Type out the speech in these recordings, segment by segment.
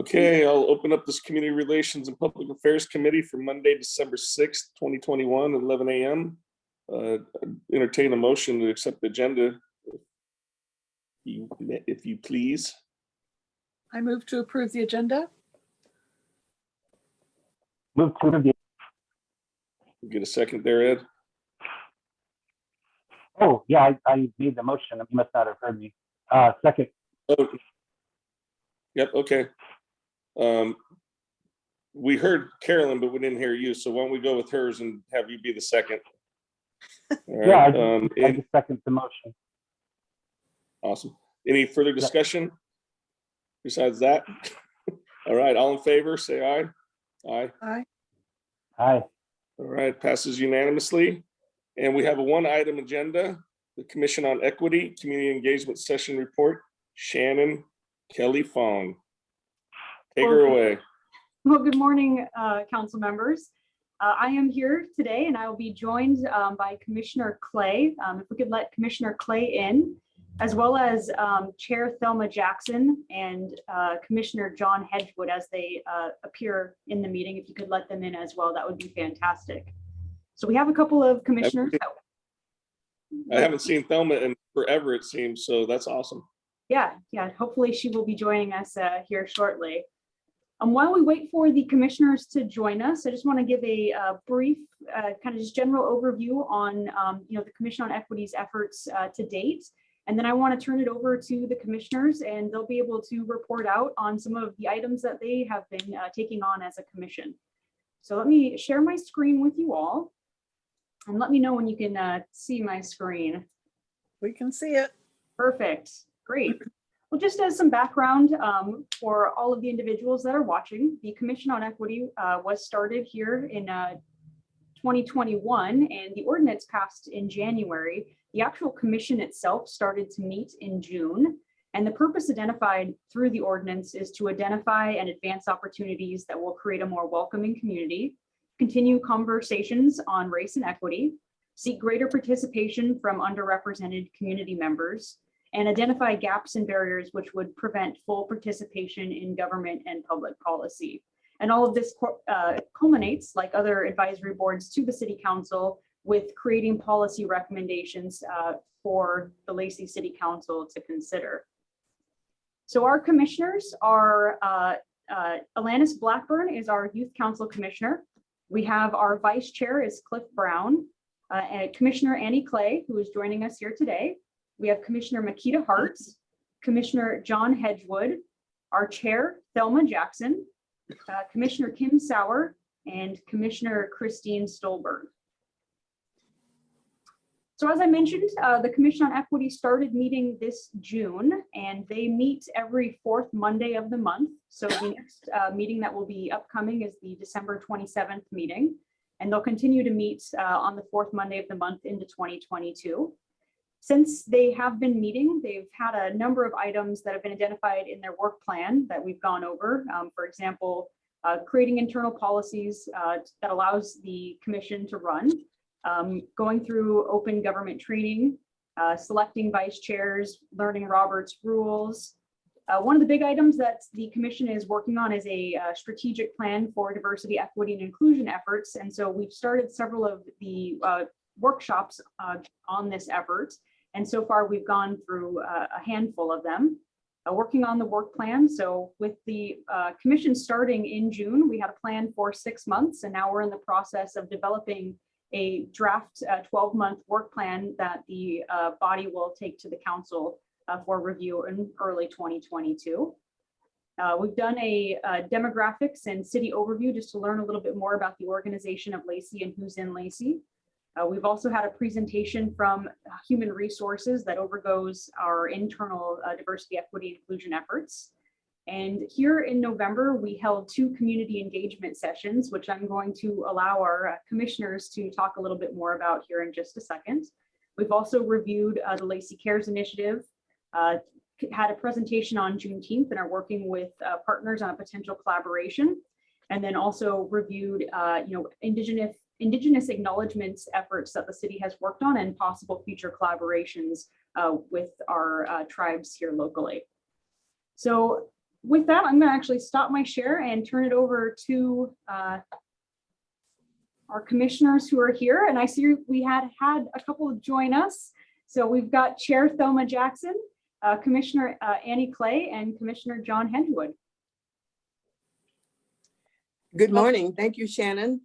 Okay, I'll open up this Community Relations and Public Affairs Committee for Monday, December 6th, 2021 at 11 a.m. Entertain a motion to accept the agenda, if you please. I move to approve the agenda. Move to review. Get a second there, Ed? Oh, yeah, I made the motion. You must not have heard me. Second. Oh. Yep, okay. We heard Carolyn, but we didn't hear you. So why don't we go with hers and have you be the second? All right, Yeah, I just second the motion. Awesome. Any further discussion besides that? All right, all in favor, say aye. Aye. Aye. Aye. All right, passes unanimously. And we have a one-item agenda, the Commission on Equity Community Engagement Session Report. Shannon Kelly Fong. Take her away. Well, good morning, council members. I am here today and I will be joined by Commissioner Clay. If we could let Commissioner Clay in, as well as Chair Thelma Jackson and Commissioner John Hedgewood as they appear in the meeting. If you could let them in as well, that would be fantastic. So we have a couple of commissioners. I haven't seen Thelma in forever, it seems, so that's awesome. Yeah, hopefully she will be joining us here shortly. While we wait for the commissioners to join us, I just want to give a brief kind of just general overview on the Commission on Equity's efforts to date. And then I want to turn it over to the commissioners and they'll be able to report out on some of the items that they have been taking on as a commission. So let me share my screen with you all and let me know when you can see my screen. We can see it. Perfect. Great. Well, just as some background for all of the individuals that are watching, the Commission on Equity was started here in 2021 and the ordinance passed in January. The actual commission itself started to meet in June, and the purpose identified through the ordinance is to identify and advance opportunities that will create a more welcoming community, continue conversations on race and equity, seek greater participation from underrepresented community members, and identify gaps and barriers which would prevent full participation in government and public policy. And all of this culminates, like other advisory boards, to the City Council with creating policy recommendations for the Lacey City Council to consider. So our commissioners are, Alanis Blackburn is our Youth Council Commissioner. We have our Vice Chair is Cliff Brown, and Commissioner Annie Clay, who is joining us here today. We have Commissioner Makita Hart, Commissioner John Hedgewood, our Chair, Thelma Jackson, Commissioner Kim Sauer, and Commissioner Christine Stolberg. So as I mentioned, the Commission on Equity started meeting this June, and they meet every fourth Monday of the month. So the next meeting that will be upcoming is the December 27th meeting, and they'll continue to meet on the fourth Monday of the month into 2022. Since they have been meeting, they've had a number of items that have been identified in their work plan that we've gone over. For example, creating internal policies that allows the commission to run, going through open government training, selecting vice chairs, learning Robert's rules. One of the big items that the commission is working on is a strategic plan for diversity, equity, and inclusion efforts. And so we've started several of the workshops on this effort. And so far we've gone through a handful of them, working on the work plan. So with the commission starting in June, we had a plan for 6 months, and now we're in the process of developing a draft 12-month work plan that the body will take to the council for review in early 2022. We've done a demographics and city overview just to learn a little bit more about the organization of Lacey and who's in Lacey. We've also had a presentation from Human Resources that overgoes our internal diversity, equity, inclusion efforts. And here in November, we held 2 community engagement sessions, which I'm going to allow our commissioners to talk a little bit more about here in just a second. We've also reviewed the Lacey Cares Initiative, had a presentation on Juneteenth and are working with partners on a potential collaboration. And then also reviewed Indigenous acknowledgements efforts that the city has worked on and possible future collaborations with our tribes here locally. So with that, I'm going to actually stop my share and turn it over to our commissioners who are here. And I see we had a couple join us. So we've got Chair Thelma Jackson, Commissioner Annie Clay, and Commissioner John Henwood. Good morning. Thank you, Shannon.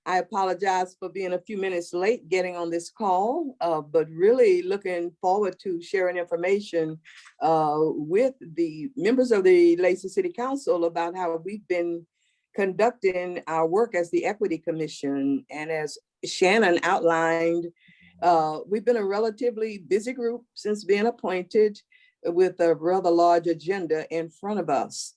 I apologize for being a few minutes late getting on this call, but really looking forward to sharing information with the members of the Lacey City Council about how we've been conducting our work as the Equity Commission. And as Shannon outlined, we've been a relatively busy group since being appointed with a rather large agenda in front of us.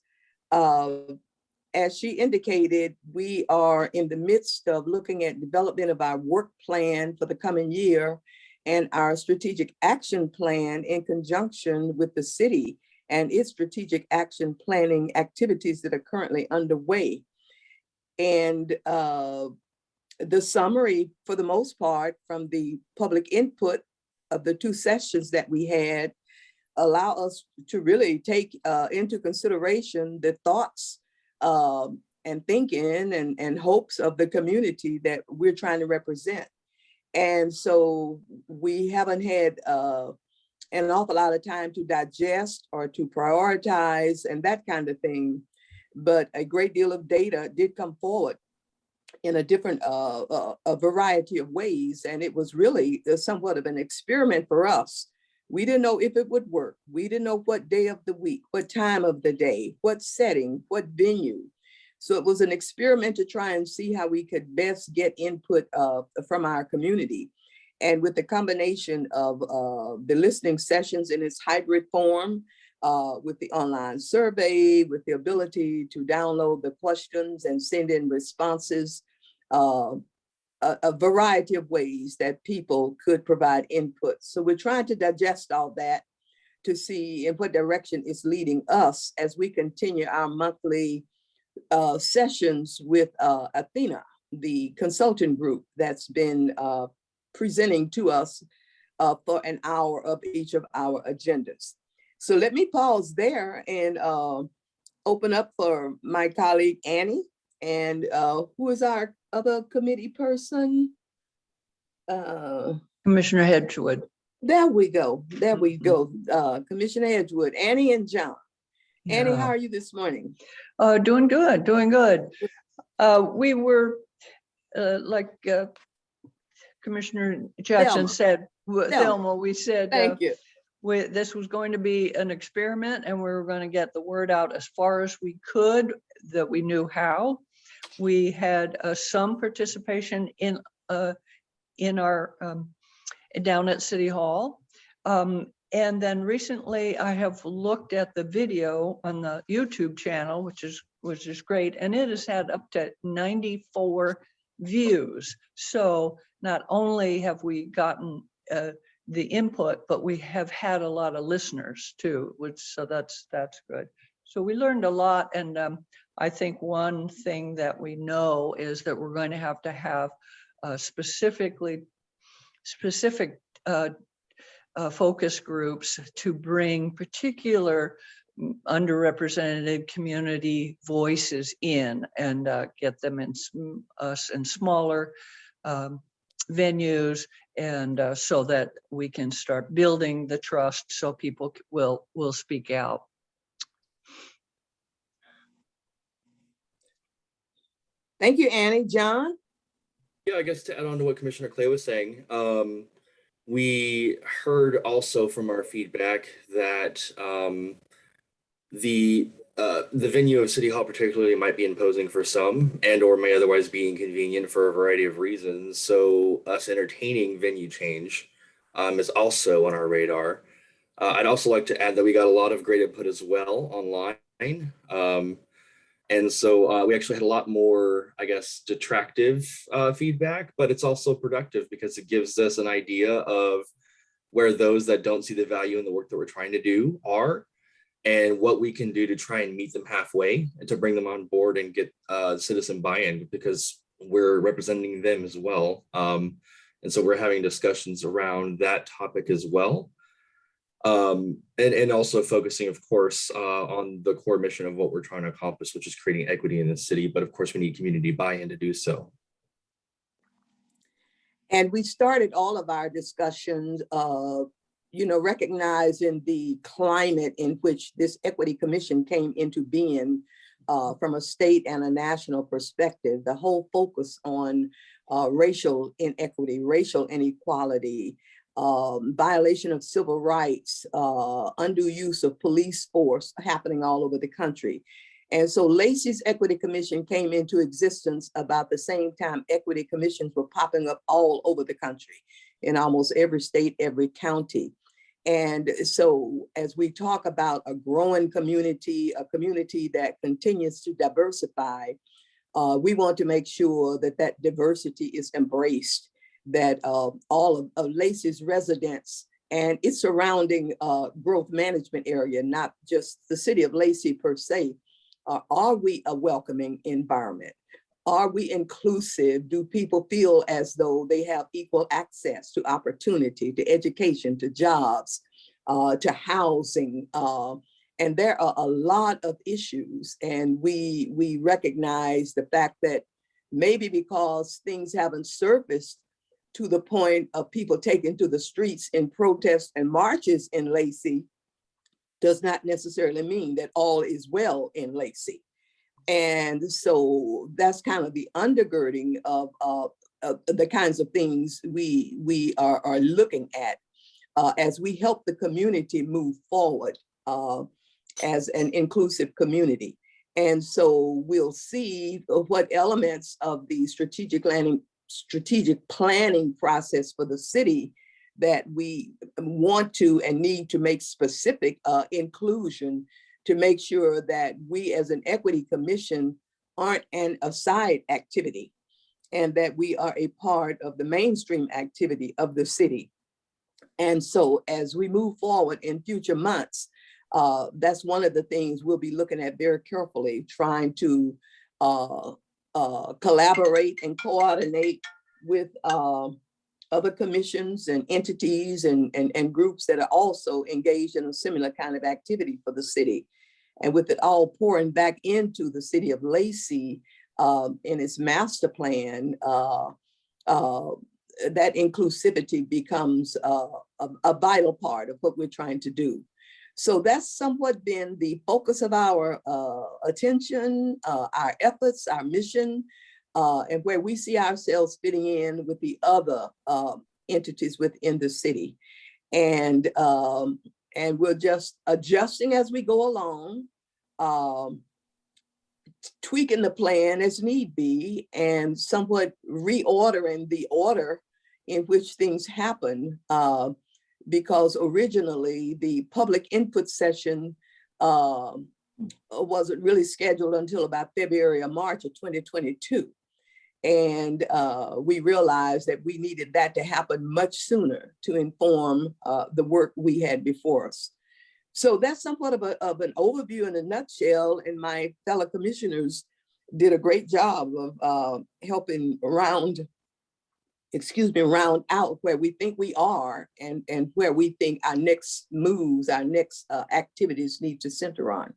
As she indicated, we are in the midst of looking at development of our work plan for the coming year and our strategic action plan in conjunction with the city and its strategic action planning activities that are currently underway. And the summary, for the most part, from the public input of the 2 sessions that we had, allow us to really take into consideration the thoughts and thinking and hopes of the community that we're trying to represent. And so we haven't had an awful lot of time to digest or to prioritize and that kind of thing. But a great deal of data did come forward in a different, a variety of ways. And it was really somewhat of an experiment for us. We didn't know if it would work. We didn't know what day of the week, what time of the day, what setting, what venue. So it was an experiment to try and see how we could best get input from our community. And with the combination of the listening sessions in its hybrid form, with the online survey, with the ability to download the questions and send in responses, a variety of ways that people could provide input. So we're trying to digest all that to see in what direction it's leading us as we continue our monthly sessions with Athena, the consulting group that's been presenting to us for an hour of each of our agendas. So let me pause there and open up for my colleague Annie, and who is our other committee person? Commissioner Hedgewood. There we go. There we go. Commissioner Edgewood, Annie and John. Annie, how are you this morning? Doing good, doing good. We were, like Commissioner Jackson Thelma. said, Thelma, we said Thank you. this was going to be an experiment and we were going to get the word out as far as we could, that we knew how. We had some participation in our down at City Hall. And then recently I have looked at the video on the YouTube channel, which is great. And it has had up to 94 views. So not only have we gotten the input, but we have had a lot of listeners too, so that's good. So we learned a lot. And I think one thing that we know is that we're going to have specific focus groups to bring particular underrepresented community voices in and get them in smaller venues, and so that we can start building the trust so people will speak out. Thank you, Annie. John? Yeah, I guess to add on to what Commissioner Clay was saying, we heard also from our feedback that the venue of City Hall particularly might be imposing for some and or may otherwise be inconvenient for a variety of reasons. So us entertaining venue change is also on our radar. I'd also like to add that we got a lot of great input as well online. And so we actually had a lot more, I guess, detractive feedback, but it's also productive because it gives us an idea of where those that don't see the value in the work that we're trying to do are, and what we can do to try and meet them halfway and to bring them on board and get citizen buy-in, because we're representing them as well. And so we're having discussions around that topic as well. And also focusing, of course, on the core mission of what we're trying to accomplish, which is creating equity in the city. But of course, we need community buy-in to do so. And we started all of our discussions, recognizing the climate in which this Equity Commission came into being from a state and a national perspective. The whole focus on racial inequity, racial inequality, violation of civil rights, undue use of police force happening all over the country. And so Lacey's Equity Commission came into existence about the same time equity commissions were popping up all over the country, in almost every state, every county. And so as we talk about a growing community, a community that continues to diversify, we want to make sure that that diversity is embraced, that all of Lacey's residents and its surrounding growth management area, not just the city of Lacey per se, are we a welcoming environment? Are we inclusive? Do people feel as though they have equal access to opportunity, to education, to jobs, to housing? And there are a lot of issues, and we recognize the fact that maybe because things haven't surfaced to the point of people taking to the streets in protests and marches in Lacey, does not necessarily mean that all is well in Lacey. And so that's kind of the undergirding of the kinds of things we are looking at as we help the community move forward as an inclusive community. And so we'll see what elements of the strategic planning process for the city that we want to and need to make specific inclusion, to make sure that we as an equity commission aren't an aside activity, and that we are a part of the mainstream activity of the city. And so as we move forward in future months, that's one of the things we'll be looking at very carefully, trying to collaborate and coordinate with other commissions and entities and groups that are also engaged in a similar kind of activity for the city. And with it all pouring back into the city of Lacey in its master plan, that inclusivity becomes a vital part of what we're trying to do. So that's somewhat been the focus of our attention, our efforts, our mission, and where we see ourselves fitting in with the other entities within the city. And we're just adjusting as we go along, tweaking the plan as need be, and somewhat reordering the order in which things happen, because originally the public input session wasn't really scheduled until about February or March of 2022. And we realized that we needed that to happen much sooner to inform the work we had before us. So that's somewhat of an overview in a nutshell, and my fellow commissioners did a great job of helping round out where we think we are and where we think our next moves, our next activities need to center on.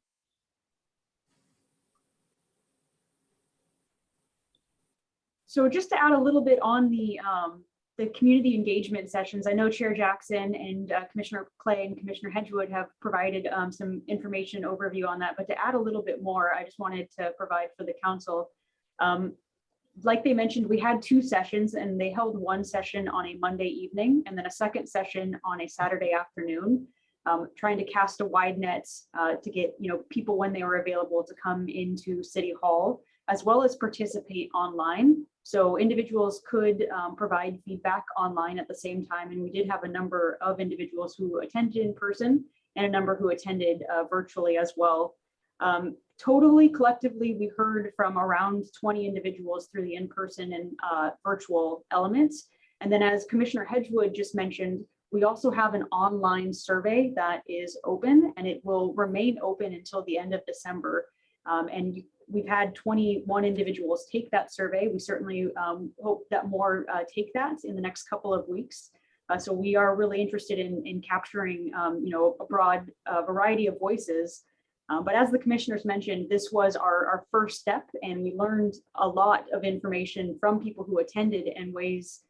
So just to add a little bit on the community engagement sessions, I know Chair Jackson and Commissioner Clay and Commissioner Hedgewood have provided some information overview on that, but to add a little bit more, I just wanted to provide for the council. Like they mentioned, we had 2 sessions, and they held one session on a Monday evening and then a second session on a Saturday afternoon, trying to cast a wide net to get people when they were available to come into City Hall, as well as participate online. So individuals could provide feedback online at the same time. And we did have a number of individuals who attended in person and a number who attended virtually as well. Totally, collectively, we heard from around 20 individuals through the in-person and virtual elements. And then as Commissioner Hedgewood just mentioned, we also have an online survey that is open, and it will remain open until the end of December. We've had 21 individuals take that survey. We certainly hope that more take that in the next couple of weeks. So we are really interested in capturing, a broad variety of voices. But as the commissioners mentioned, this was our first step, and we learned a lot of information from people who attended and ways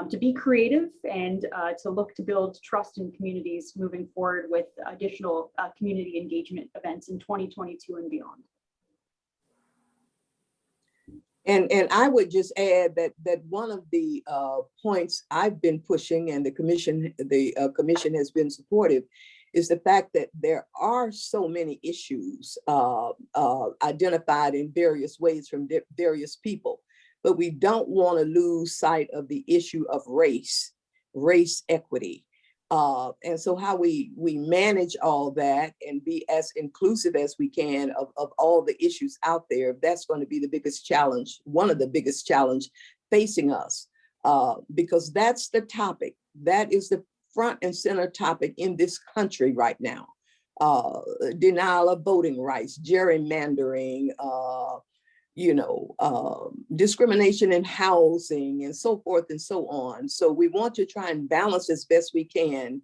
to be creative and to look to build trust in communities moving forward with additional community engagement events in 2022 and beyond. And I would just add that one of the points I've been pushing, and the commission has been supportive, is the fact that there are so many issues identified in various ways from various people, but we don't want to lose sight of the issue of race equity. And so how we manage all that and be as inclusive as we can of all the issues out there, that's going to be the biggest challenge, one of the biggest challenge facing us, because that's the topic. That is the front and center topic in this country right now. Denial of voting rights, gerrymandering, discrimination in housing, and so forth and so on. So we want to try and balance as best we can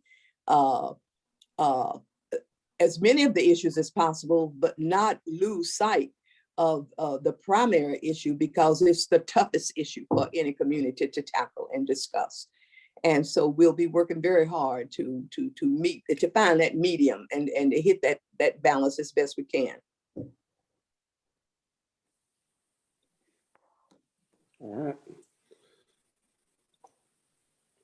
as many of the issues as possible, but not lose sight of the primary issue, because it's the toughest issue for any community to tackle and discuss. And so we'll be working very hard to find that medium and to hit that balance as best we can. All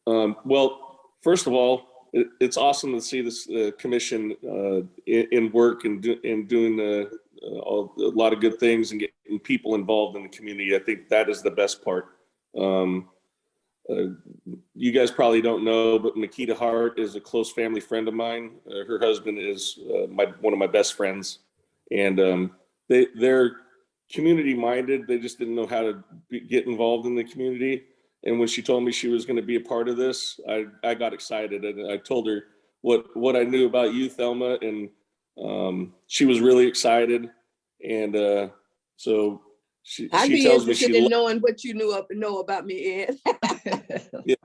right. Well, first of all, it's awesome to see this commission in work and doing a lot of good things and getting people involved in the community. I think that is the best part. You guys probably don't know, but Makita Hart is a close family friend of mine. Her husband is one of my best friends, and they're community minded. They just didn't know how to get involved in the community. And when she told me she was going to be a part of this, I got excited, and I told her what I knew about you, Thelma, and she was really excited. And so she tells me she in knowing what you know about me, Ed.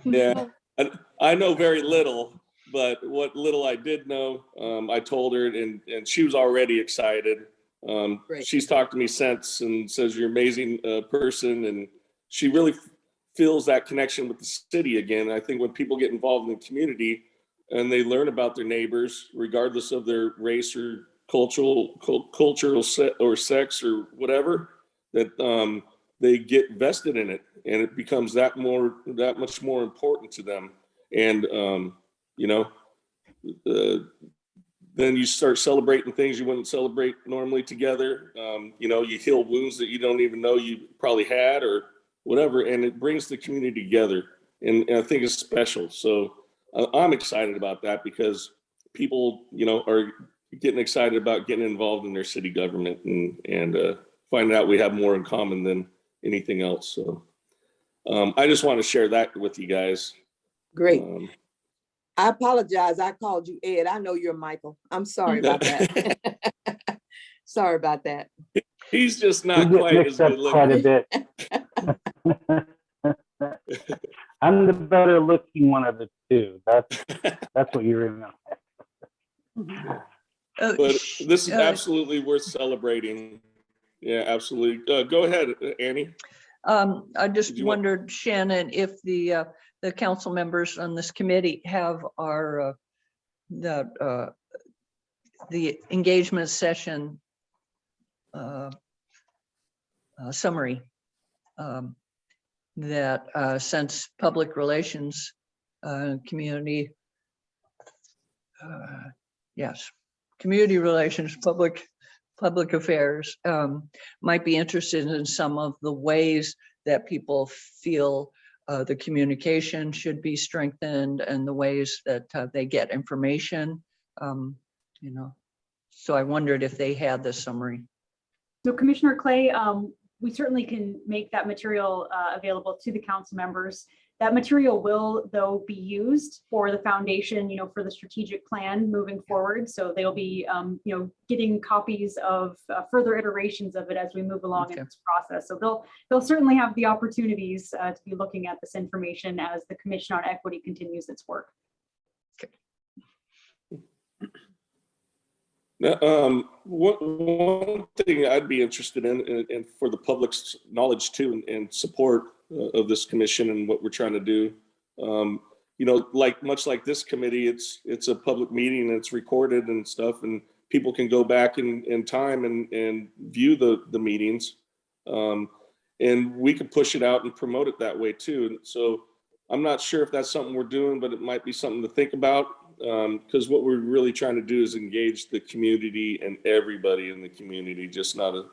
Yeah, I know very little, but what little I did know, I told her, and she was already excited. She's talked to me since and says you're an amazing person, and she really feels that connection with the city again. I think when people get involved in the community and they learn about their neighbors, regardless of their race or cultural set or sex or whatever, that they get vested in it, and it becomes that much more important to them. And then you start celebrating things you wouldn't celebrate normally together. You heal wounds that you don't even know you probably had or whatever, and it brings the community together. And I think it's special. So I'm excited about that, because people, are getting excited about getting involved in their city government and finding out we have more in common than anything else. So I just want to share that with you guys. Great. I apologize. I called you Ed. I know you're Michael. I'm sorry about that. Sorry about that. He's just not We get quite as mixed up good quite a looking. bit. I'm the better looking one of the two. That's what you remember. But this is absolutely worth celebrating. Yeah, absolutely. Go ahead, Annie. I just wondered, Shannon, if the council members on this committee have the engagement session summary that since public relations community community relations, public affairs might be interested in some of the ways that people feel the communication should be strengthened and the ways that they get information, So I wondered if they had this summary. So Commissioner Clay, we certainly can make that material available to the council members. That material will, though, be used for the foundation, for the strategic plan moving forward. So they'll be, getting copies of further iterations of it as we move along in Okay. this process. So they'll certainly have the opportunities to be looking at this information as the Commission on Equity continues its work. Now, one thing I'd be interested in, and for the public's knowledge too, and support of this commission and what we're trying to do, much like this committee, it's a public meeting, it's recorded and stuff, and people can go back in time and view the meetings. And we could push it out and promote it that way too. And so I'm not sure if that's something we're doing, but it might be something to think about. Because what we're really trying to do is engage the community and everybody in the community, just not a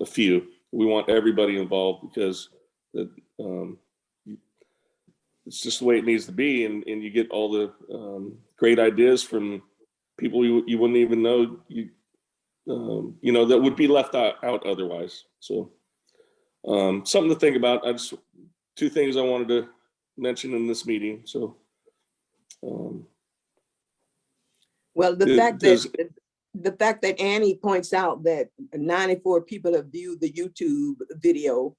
few. We want everybody involved because it's just the way it needs to be, and you get all the great ideas from people you wouldn't even know that would be left out otherwise. So something to think about. Two things I wanted to mention in this meeting. So, Well, the does- fact that Annie points out that 94 people have viewed the YouTube video,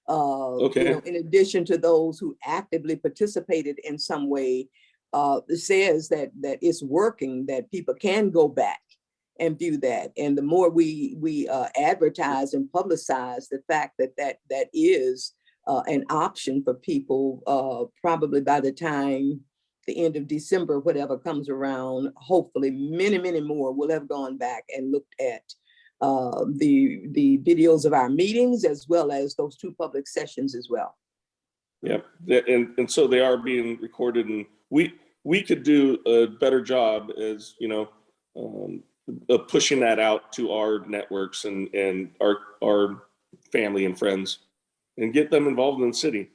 Okay. in addition to those who actively participated in some way, says that it's working, that people can go back and view that. And the more we advertise and publicize the fact that is an option for people, probably by the time the end of December, whatever comes around, hopefully many, many more will have gone back and looked at the videos of our meetings, as well as those 2 public sessions as well. Yeah, and so they are being recorded, and we could do a better job as of pushing that out to our networks and our family and friends, and get them involved in the city.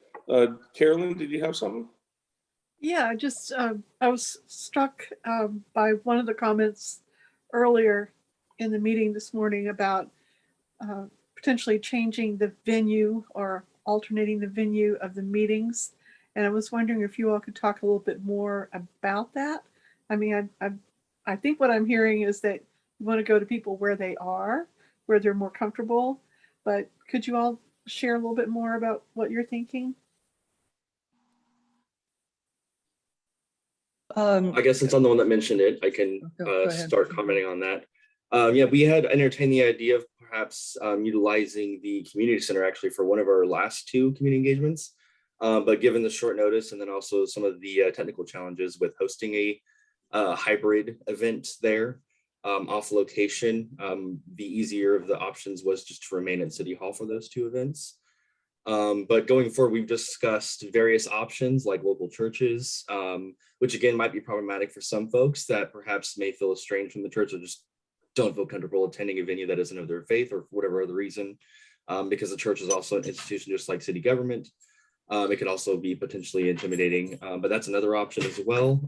Carolyn, did you have something? Yeah, I was struck by one of the comments earlier in the meeting this morning about potentially changing the venue or alternating the venue of the meetings. And I was wondering if you all could talk a little bit more about that. I mean, I think what I'm hearing is that you want to go to people where they are, where they're more comfortable. But could you all share a little bit more about what you're thinking? I guess since I'm the one that mentioned it, I can Go ahead. start commenting on that. Yeah, we had entertained the idea of perhaps utilizing the community center actually for one of our last 2 community engagements. But given the short notice and then also some of the technical challenges with hosting a hybrid event there off location, the easier of the options was just to remain at City Hall for those 2 events. But going forward, we've discussed various options like local churches, which again might be problematic for some folks that perhaps may feel estranged from the church or just don't feel comfortable attending a venue that isn't of their faith or for whatever other reason, because the church is also an institution just like city government. It could also be potentially intimidating, but that's another option as well.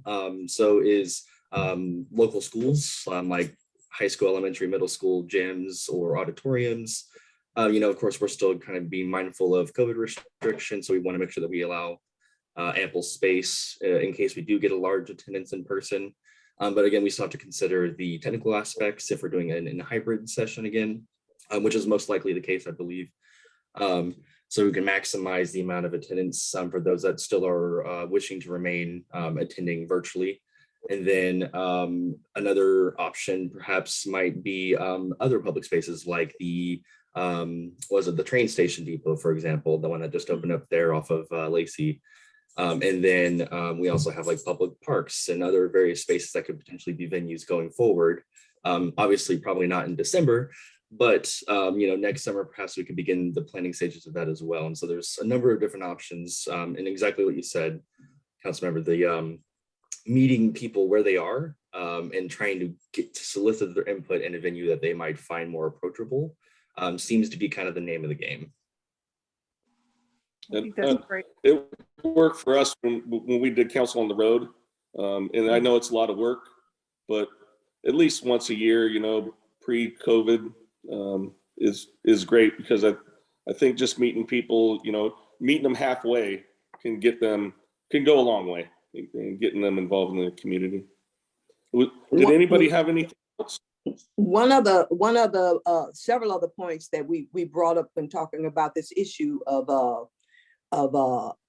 So is local schools like high school, elementary, middle school gyms or auditoriums. Of course, we're still kind of being mindful of COVID restrictions, so we want to make sure that we allow ample space in case we do get a large attendance in person. But again, we still have to consider the technical aspects if we're doing it in a hybrid session again, which is most likely the case, I believe. So we can maximize the amount of attendance for those that still are wishing to remain attending virtually. And then another option perhaps might be other public spaces like the the train station depot, for example, the one that just opened up there off of Lacey. And then we also have like public parks and other various spaces that could potentially be venues going forward. Obviously, probably not in December, but next summer, perhaps we could begin the planning stages of that as well. And so there's a number of different options. And exactly what you said, Councilmember, the meeting people where they are and trying to get to solicit their input in a venue that they might find more approachable seems to be kind of the name of the game. I think that's great. It worked for us when we did Council on the Road. And I know it's a lot of work, but at least once a year, pre-COVID is great because I think just meeting people, meeting them halfway can go a long way in getting them involved in the community. Did anybody have anything else? One of the several other points that we brought up when talking about this issue of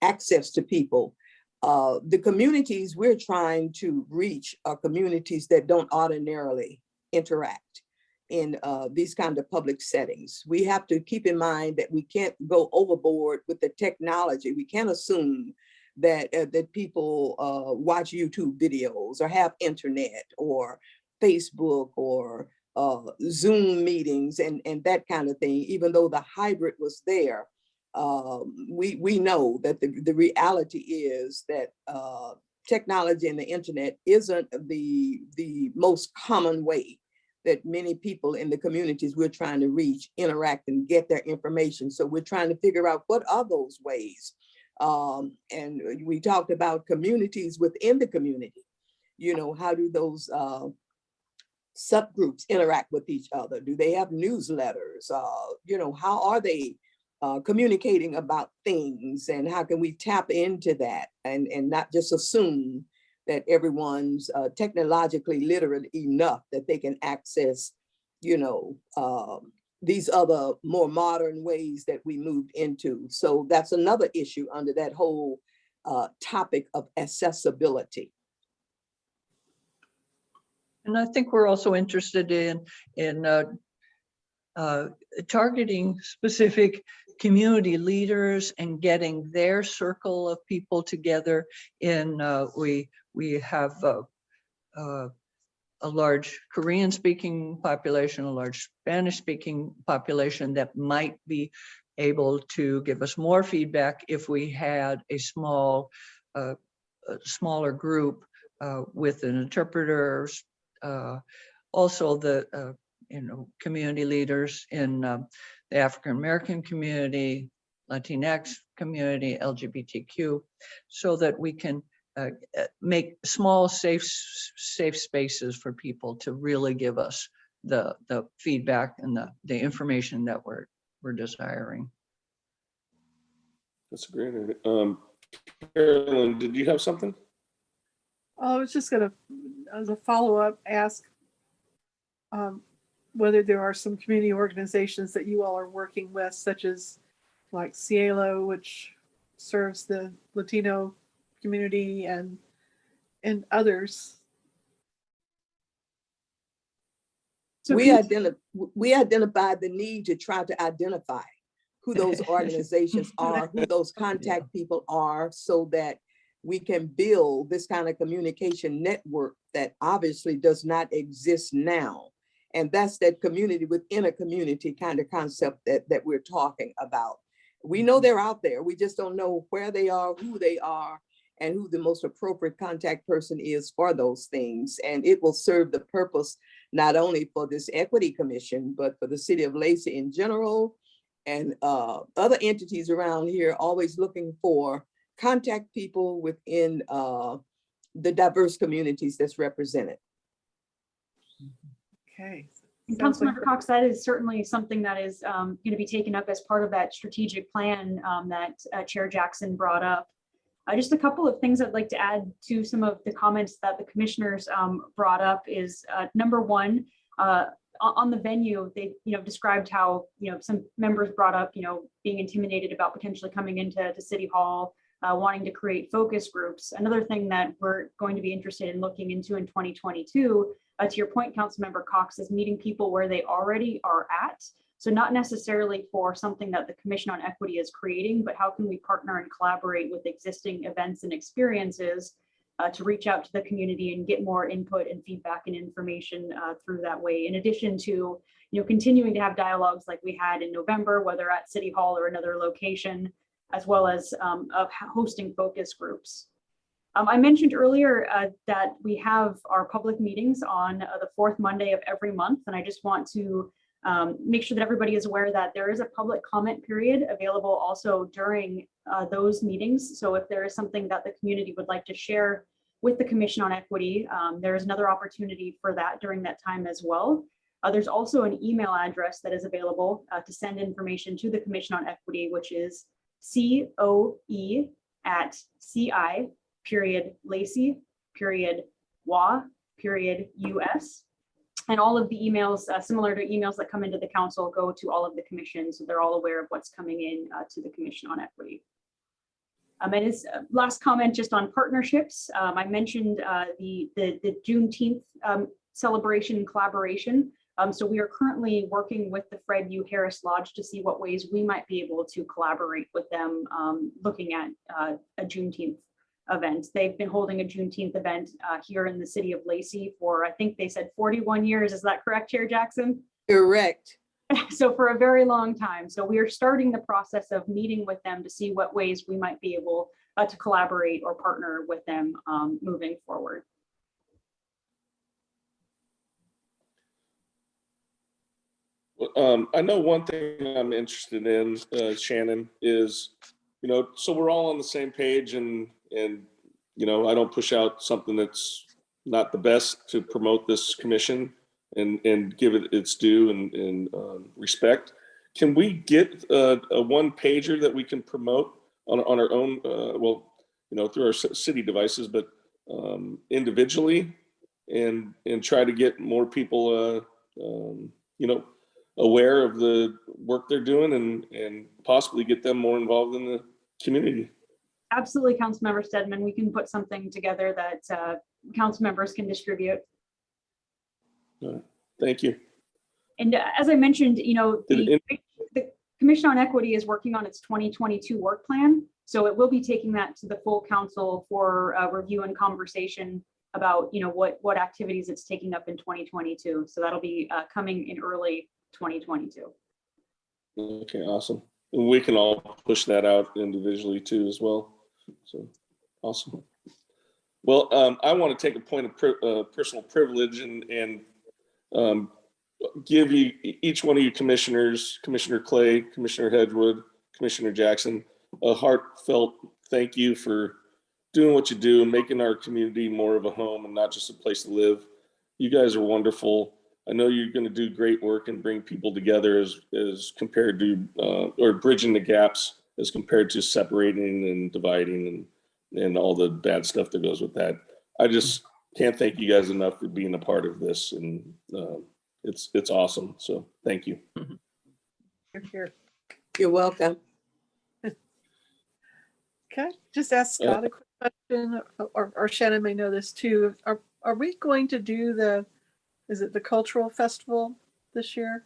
access to people. The communities we're trying to reach are communities that don't ordinarily interact in these kind of public settings. We have to keep in mind that we can't go overboard with the technology. We can't assume that that people watch YouTube videos or have internet or Facebook or Zoom meetings and that kind of thing. Even though the hybrid was there, we know that the reality is that technology and the internet isn't the most common way that many people in the communities we're trying to reach interact and get their information. So we're trying to figure out what are those ways. And we talked about communities within the community. How do those subgroups interact with each other? Do they have newsletters? How are they communicating about things, and how can we tap into that and not just assume that everyone's technologically literate enough that they can access, these other more modern ways that we moved into. So that's another issue under that whole topic of accessibility. And I think we're also interested in targeting specific community leaders and getting their circle of people together. We have a large Korean-speaking population, a large Spanish-speaking population that might be able to give us more feedback if we had a smaller group with an interpreter. Also the community leaders in the African American community, Latinx community, LGBTQ, so that we can make small safe spaces for people to really give us the feedback and the information that we're desiring. That's great. Carolyn, did you have something? I was just gonna, as a follow-up, ask whether there are some community organizations that you all are working with, such as like Cielo, which serves the Latino community, and others. So We identified the need to try to identify who those organizations are, who those contact people are, so that we can build this kind of communication network that obviously does not exist now. And that's that community within a community kind of concept that we're talking about. We know they're out there. We just don't know where they are, who they are, and who the most appropriate contact person is for those things. And it will serve the purpose not only for this Equity Commission, but for the city of Lacey in general, and other entities around here, always looking for contact people within the diverse communities that's represented. Okay. And Sounds like- Councilmember Cox, that is certainly something that is going to be taken up as part of that strategic plan that Chair Jackson brought up. Just a couple of things I'd like to add to some of the comments that the commissioners brought up is number one, on the venue, they described how some members brought up being intimidated about potentially coming into City Hall, wanting to create focus groups. Another thing that we're going to be interested in looking into in 2022, to your point, Councilmember Cox, is meeting people where they already are at. So not necessarily for something that the Commission on Equity is creating, but how can we partner and collaborate with existing events and experiences to reach out to the community and get more input and feedback and information through that way. In addition to continuing to have dialogues like we had in November, whether at City Hall or another location, as well as of hosting focus groups. I mentioned earlier that we have our public meetings on the fourth Monday of every month, and I just want to make sure that everybody is aware that there is a public comment period available also during those meetings. So if there is something that the community would like to share with the Commission on Equity, there is another opportunity for that during that time as well. There's also an email address that is available to send information to the Commission on Equity, which is COE@CI.Lacey.wa.us. And all of the emails, similar to emails that come into the council, go to all of the commissions, so they're all aware of what's coming in to the Commission on Equity. And his last comment just on partnerships. I mentioned the Juneteenth celebration and collaboration. So we are currently working with the Fred U. Harris Lodge to see what ways we might be able to collaborate with them, looking at a Juneteenth event. They've been holding a Juneteenth event here in the city of Lacey for, I think they said 41 years. Is that correct, Chair Jackson? Correct. So for a very long time. So we are starting the process of meeting with them to see what ways we might be able to collaborate or partner with them moving forward. I know one thing I'm interested in, Shannon, is, so we're all on the same page, and I don't push out something that's not the best to promote this commission and give it its due and respect. Can we get a one pager that we can promote on our own, through our city devices, but individually, and try to get more people, aware of the work they're doing and possibly get them more involved in the community? Absolutely, Councilmember Stedman. We can put something together that council members can distribute. Thank you. And as I mentioned, Did the Commission on Equity is working on its 2022 work plan. So it will be taking that to the full council for review and conversation about, what activities it's taking up in 2022. So that'll be coming in early 2022. Okay, awesome. And we can all push that out individually too as well. So awesome. Well, I want to take a point of personal privilege and give you, each one of you commissioners, Commissioner Clay, Commissioner Hedgewood, Commissioner Jackson, a heartfelt thank you for doing what you do and making our community more of a home and not just a place to live. You guys are wonderful. I know you're going to do great work and bring people together as compared to, or bridging the gaps as compared to separating and dividing and all the bad stuff that goes with that. I just can't thank you guys enough for being a part of this, and it's awesome. So thank you. Here. You're welcome. Okay, just ask Scott a quick question, or Shannon may know this too. Are we going to do is it the cultural festival this year?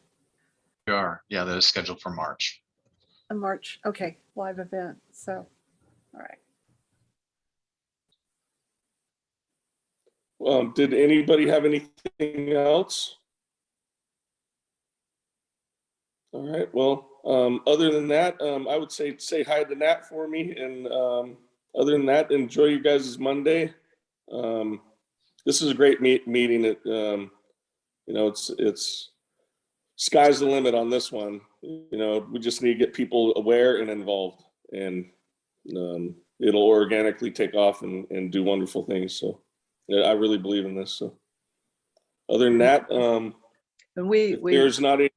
We are. Yeah, that is scheduled for March. In March, okay, live event, so, all right. Did anybody have anything else? All right, well, other than that, I would say hi to Nat for me, and other than that, enjoy you guys' Monday. This is a great meeting. It's sky's the limit on this one. We just need to get people aware and involved, and it'll organically take off and do wonderful things. So I really believe in this. So other than that, And there's not any,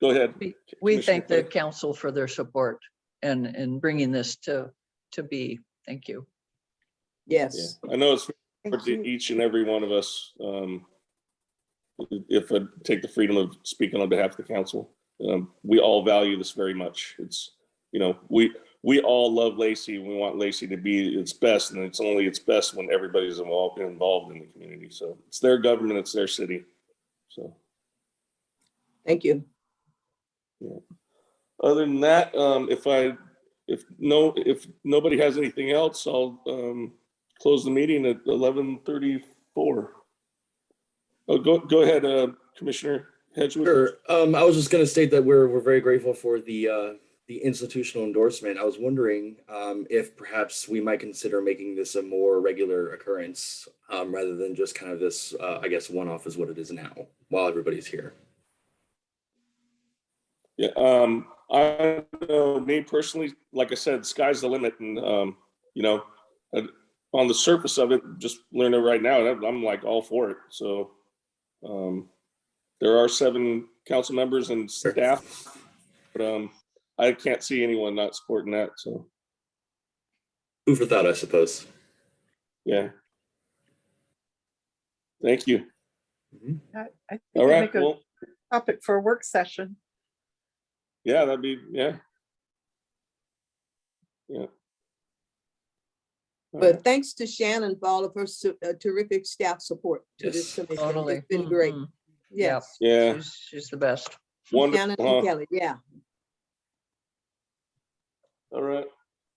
go ahead. we Commissioner thank the Clay. council for their support and bringing this to be. Thank you. Yes. I know it's Thank for you. each and every one of us. If I take the freedom of speaking on behalf of the council, we all value this very much. It's, we all love Lacey. We want Lacey to be its best, and it's only its best when everybody's involved in the community. So it's their government, it's their city. So Thank you. yeah. Other than that, if nobody has anything else, I'll close the meeting at 11:34. Oh, go ahead, Commissioner Hedgewood. Sure. I was just going to state that we're very grateful for the institutional endorsement. I was wondering if perhaps we might consider making this a more regular occurrence rather than just kind of this, I guess, one-off is what it is now while everybody's here. Yeah, I know me personally, like I said, sky's the limit, and on the surface of it, just learning it right now, I'm like all for it. So there are 7 council members and staff, but I can't see anyone not supporting that. So, Food for thought, I suppose. yeah. Thank you. I think All it'd right. make a Well, topic for a work session. yeah, that'd be, yeah. Yeah. All right. But thanks to Shannon for all of her terrific staff support to this Yes. commission. Totally. It's been great. Mhm. Yes. Yeah. She's the best. Shannon Wonderful. and Kelly, yeah. All right.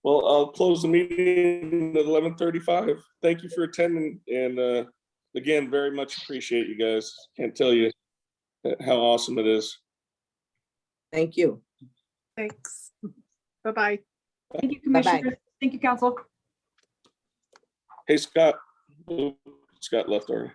Well, I'll close the meeting at 11:35. Thank you for attending, and again, very much appreciate you guys. Can't tell you how awesome it is. Thank you. Thanks. Bye-bye. Thank you, Bye-bye. Commissioners. Thank you, Council. Hey, Scott. Scott left already.